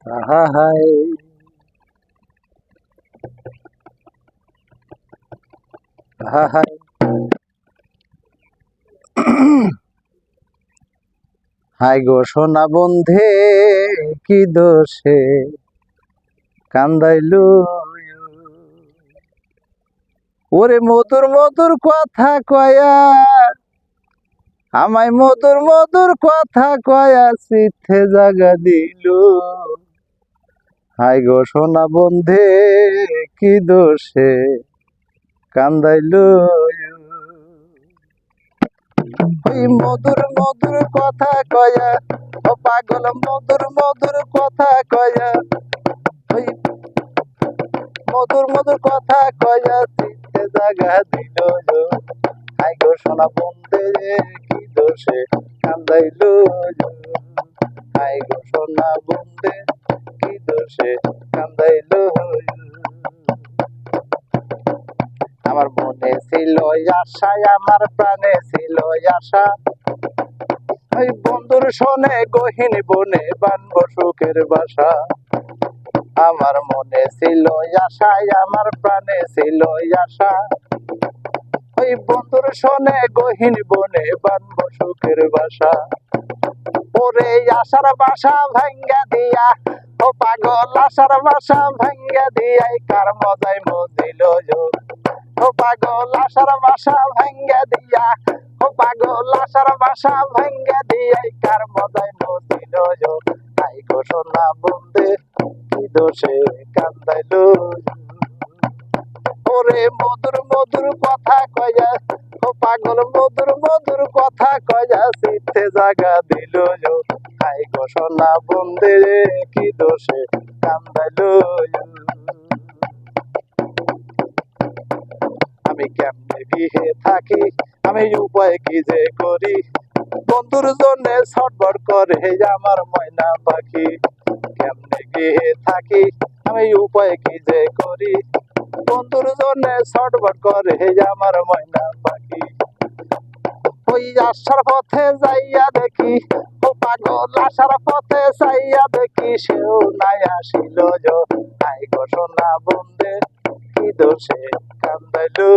আহা হায় আহা হায় হায় গো সোনা বন্ধে কি দোষে কান্দাইলু ওরে মধুর মধুর কথা কয়া আমায় মধুর মধুর কথা কয়া চিত্তে জাগা দিলু হায় গো সোনা বন্ধে কি দোষে কান্দাইলু ওই মধুর মধুর কথা কয়া ও পাগল মধুর মধুর কথা কয়া ওই মধুর মধুর কথা কয়া চিত্তে জাগা দিল হাই গো সোনা বন্ধে কি দোষে কান্দাইলো হাই গো সোনা বন্ধে কি দোষে কান্দাইলো আমার মনে ছিল আশা আমার প্রাণে ছিল আশা ওই বন্ধুর শোনে গহীন বনে বানবো সুখের বাসা আমার মনে ছিল আশা আমার প্রাণে ছিল আশা ওই বন্ধুর শোনে গহীন বনে বানবো সুখের বাসা ওরে আশার বাসা ভাঙ্গা দিয়া ও পাগল আশার বাসা ভাঙ্গা দিয়াই কার মজাই মজিল ও পাগল আশার বাসা ভাঙ্গা দিয়া ও পাগল আশার বাসা ভাঙ্গা দিয়াই কার মজাই মজিল আই গো সোনা বন্ধে কি দোষে কান্দাইলো ওরে মধুর মধুর কথা কয়া ও পাগল মধুর মধুর কথা কয়া চিত্তে জাগা দিল হাই গো সোনা বন্ধে কি দোষে কান্দাইলো আমি কেমনে বিহে থাকি আমি উপায় কি যে করি বন্ধুর জন্য ছটফট করে আমার ময়না পাখি কেমনে বিহে থাকি আমি উপায় কি যে করি বন্ধুর জন্য ছটফট করে আমার ময়না পাখি ওই আশার পথে যাইয়া দেখি ও পাগল আশার পথে যাইয়া দেখি সেও নাই আসিল হাই গো সোনা বন্ধে কি দোষে কান্দাইলো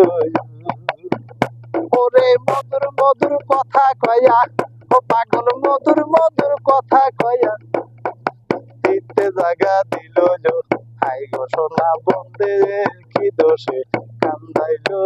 ওরে মধুর মধুর কথা কয়া ও পাগল মধুর মধুর কথা কয়া চিত্তে জাগা দিল হাই গো সোনা বন্ধে কি দোষে কান্দাইলো